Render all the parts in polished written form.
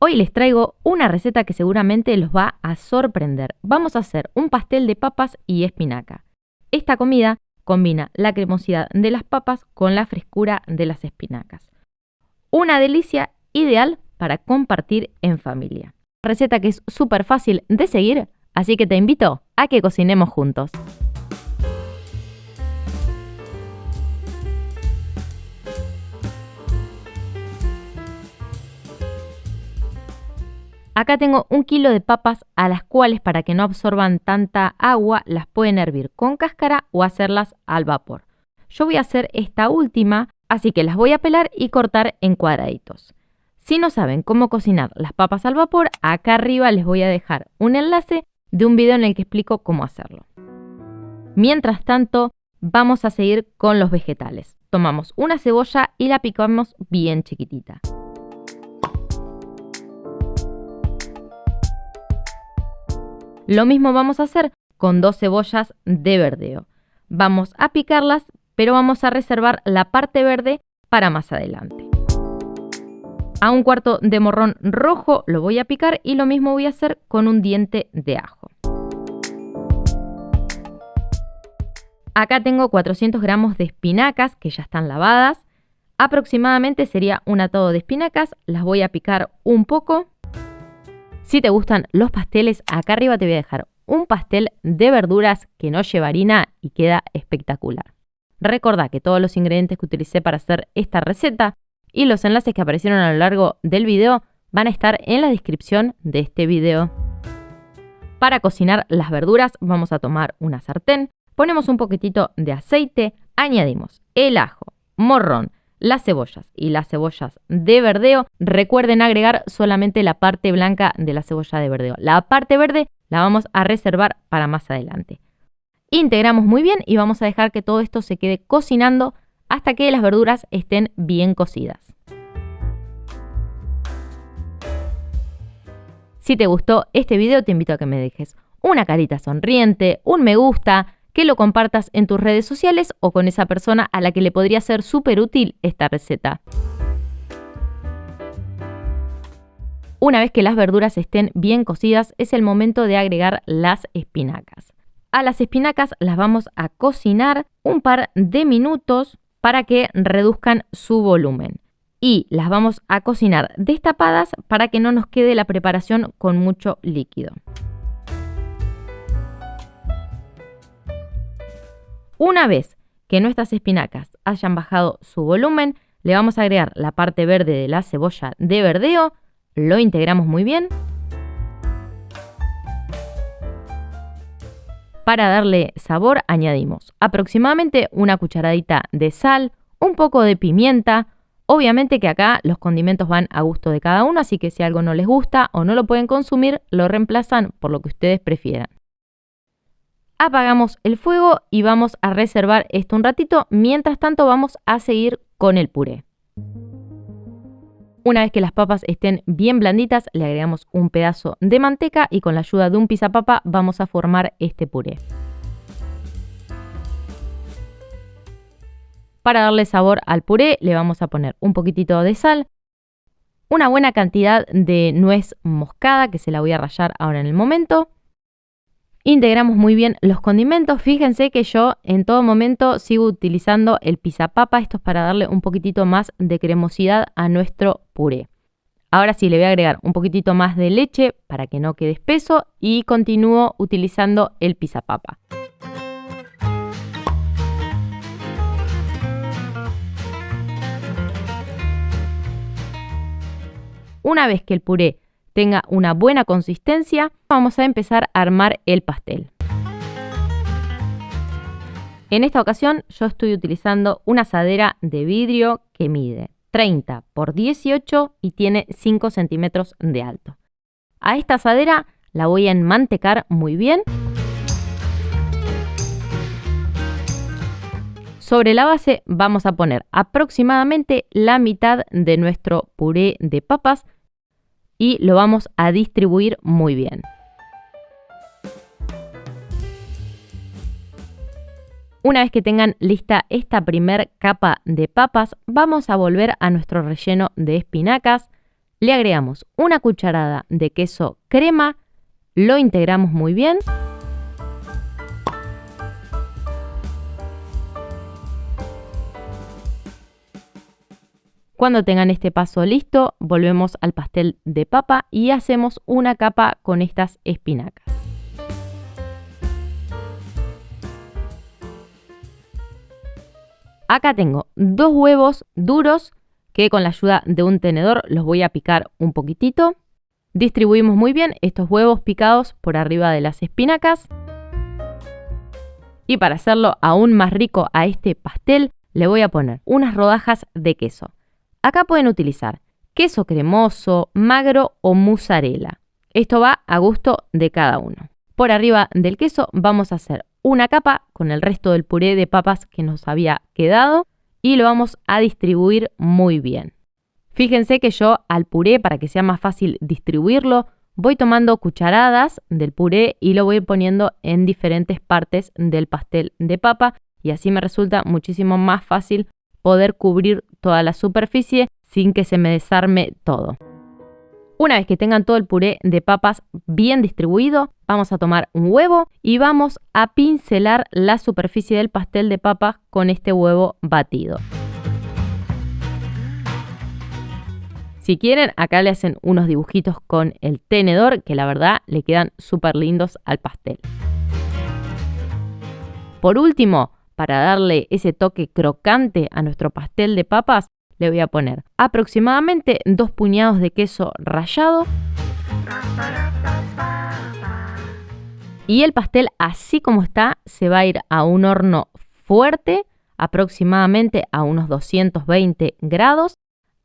Hoy les traigo una receta que seguramente los va a sorprender. Vamos a hacer un pastel de papas y espinaca. Esta comida combina la cremosidad de las papas con la frescura de las espinacas. Una delicia ideal para compartir en familia. Receta que es súper fácil de seguir, así que te invito a que cocinemos juntos. Acá tengo 1 kilo de papas a las cuales, para que no absorban tanta agua, las pueden hervir con cáscara o hacerlas al vapor. Yo voy a hacer esta última, así que las voy a pelar y cortar en cuadraditos. Si no saben cómo cocinar las papas al vapor, acá arriba les voy a dejar un enlace de un video en el que explico cómo hacerlo. Mientras tanto, vamos a seguir con los vegetales. Tomamos una cebolla y la picamos bien chiquitita. Lo mismo vamos a hacer con 2 cebollas de verdeo. Vamos a picarlas, pero vamos a reservar la parte verde para más adelante. A 1/4 de morrón rojo lo voy a picar y lo mismo voy a hacer con un diente de ajo. Acá tengo 400 gramos de espinacas que ya están lavadas. Aproximadamente sería un atado de espinacas. Las voy a picar un poco. Si te gustan los pasteles, acá arriba te voy a dejar un pastel de verduras que no lleva harina y queda espectacular. Recordá que todos los ingredientes que utilicé para hacer esta receta y los enlaces que aparecieron a lo largo del video van a estar en la descripción de este video. Para cocinar las verduras vamos a tomar una sartén, ponemos un poquitito de aceite, añadimos el ajo, morrón, las cebollas y las cebollas de verdeo. Recuerden agregar solamente la parte blanca de la cebolla de verdeo. La parte verde la vamos a reservar para más adelante. Integramos muy bien y vamos a dejar que todo esto se quede cocinando hasta que las verduras estén bien cocidas. Si te gustó este video, te invito a que me dejes una carita sonriente, un me gusta, que lo compartas en tus redes sociales o con esa persona a la que le podría ser súper útil esta receta. Una vez que las verduras estén bien cocidas, es el momento de agregar las espinacas. A las espinacas las vamos a cocinar un par de minutos para que reduzcan su volumen. Y las vamos a cocinar destapadas para que no nos quede la preparación con mucho líquido. Una vez que nuestras espinacas hayan bajado su volumen, le vamos a agregar la parte verde de la cebolla de verdeo, lo integramos muy bien. Para darle sabor añadimos aproximadamente una cucharadita de sal, un poco de pimienta. Obviamente que acá los condimentos van a gusto de cada uno, así que si algo no les gusta o no lo pueden consumir, lo reemplazan por lo que ustedes prefieran. Apagamos el fuego y vamos a reservar esto un ratito. Mientras tanto vamos a seguir con el puré. Una vez que las papas estén bien blanditas, le agregamos un pedazo de manteca y con la ayuda de un pisapapa vamos a formar este puré. Para darle sabor al puré le vamos a poner un poquitito de sal, una buena cantidad de nuez moscada que se la voy a rallar ahora en el momento. Integramos muy bien los condimentos. Fíjense que yo en todo momento sigo utilizando el pisapapa. Esto es para darle un poquitito más de cremosidad a nuestro puré. Ahora sí le voy a agregar un poquitito más de leche para que no quede espeso y continúo utilizando el pisapapa. Una vez que el puré tenga una buena consistencia, vamos a empezar a armar el pastel. En esta ocasión yo estoy utilizando una asadera de vidrio que mide 30 por 18 y tiene 5 centímetros de alto. A esta asadera la voy a enmantecar muy bien. Sobre la base vamos a poner aproximadamente la mitad de nuestro puré de papas y lo vamos a distribuir muy bien. Una vez que tengan lista esta primer capa de papas, vamos a volver a nuestro relleno de espinacas. Le agregamos una cucharada de queso crema, lo integramos muy bien. Cuando tengan este paso listo, volvemos al pastel de papa y hacemos una capa con estas espinacas. Acá tengo 2 huevos duros que con la ayuda de un tenedor los voy a picar un poquitito. Distribuimos muy bien estos huevos picados por arriba de las espinacas. Y para hacerlo aún más rico a este pastel, le voy a poner unas rodajas de queso. Acá pueden utilizar queso cremoso, magro o mozzarella. Esto va a gusto de cada uno. Por arriba del queso vamos a hacer una capa con el resto del puré de papas que nos había quedado y lo vamos a distribuir muy bien. Fíjense que yo al puré, para que sea más fácil distribuirlo, voy tomando cucharadas del puré y lo voy poniendo en diferentes partes del pastel de papa y así me resulta muchísimo más fácil poder cubrir toda la superficie sin que se me desarme todo. Una vez que tengan todo el puré de papas bien distribuido, vamos a tomar un huevo y vamos a pincelar la superficie del pastel de papas con este huevo batido. Si quieren, acá le hacen unos dibujitos con el tenedor que la verdad le quedan súper lindos al pastel. Por último, para darle ese toque crocante a nuestro pastel de papas, le voy a poner aproximadamente 2 puñados de queso rallado. Y el pastel, así como está, se va a ir a un horno fuerte, aproximadamente a unos 220 grados,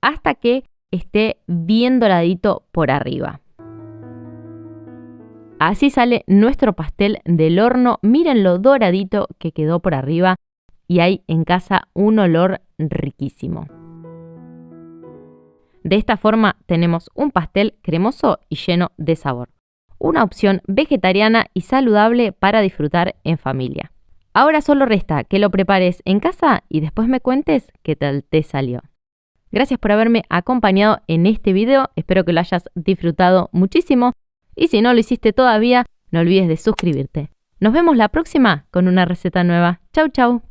hasta que esté bien doradito por arriba. Así sale nuestro pastel del horno. Miren lo doradito que quedó por arriba y hay en casa un olor riquísimo. De esta forma tenemos un pastel cremoso y lleno de sabor. Una opción vegetariana y saludable para disfrutar en familia. Ahora solo resta que lo prepares en casa y después me cuentes qué tal te salió. Gracias por haberme acompañado en este video, espero que lo hayas disfrutado muchísimo y si no lo hiciste todavía, no olvides de suscribirte. Nos vemos la próxima con una receta nueva. Chau chau.